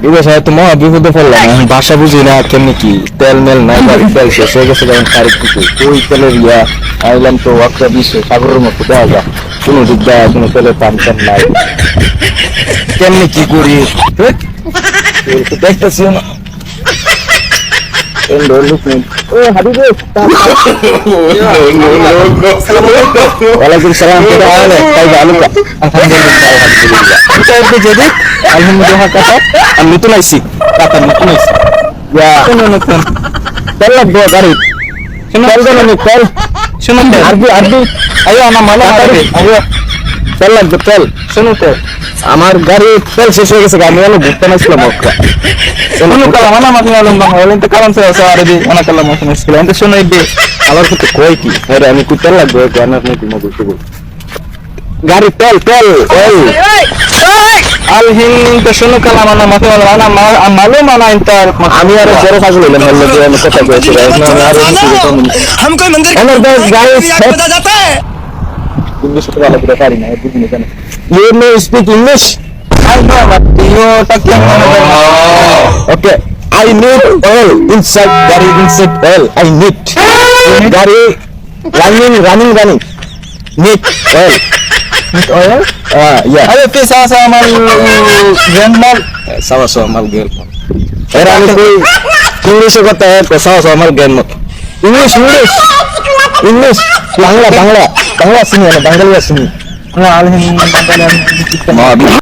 এবার সাথে তো মহা বিপদে পড়লাম, এখন ভাষা বুঝি না কেমনি কি, তেল মেল নাই, গাড়ি তেল শেষ হয়ে গেছে, যেমন তারিখ কিছু ওই তেলের ইয়া আইলাম তো একটা বিশ্বে সাগরের মতো দেওয়া যায়, কোনো দিক দেয় কোনো তেলের পাম্প নাই, কেমনি কি করি দেখতেছি না। ওয়ালাইকুম সালাম, আলহামদুলিল্লাহ কথা আমি নতুন আইছি, কাতার নতুন আইছি, নতুন তেল লাগবে গাড়ি, তেল শুনুন আরবি আরবি আইও আমার মালা আইও তেল লাগবে তেল, শুনো তো আমার গাড়ি তেল শেষ হয়ে গেছে, আমি আলো ঘুরতে নাছিলাম শুনো কালাম আনা মাঝে আলম বাংলা বলেন তো কালাম সে আরবি আনা কালাম মতো নাছিলাম তো শুনো এই আমার কত কই কি আরে আমি কো তেল লাগবে জানার নাকি মধ্যে শুরু গাড়ি তেল তেল তেল আল হিন্দ শুনো কালাম আনা মাঝে আনা মালুম আনা ইন্টার আমি আর জোরে ফাজল হইলাম হলো যে আমি কথা বলছি हम कोई मंदिर আমার গাড়ি बता जाता है इंग्लिश तो वाला बता रही ना बुझ नहीं जाने you may speak English I know but you talk okay I need oil inside gari inside oil I need gari running need oil yeah ayo pe sama mal grandmal sama girl era আমি কই ইংলিশে কথা sama mal grandmal English Bangla শুনি না বাঙালি শুনি আলহামদুলিল্লাহ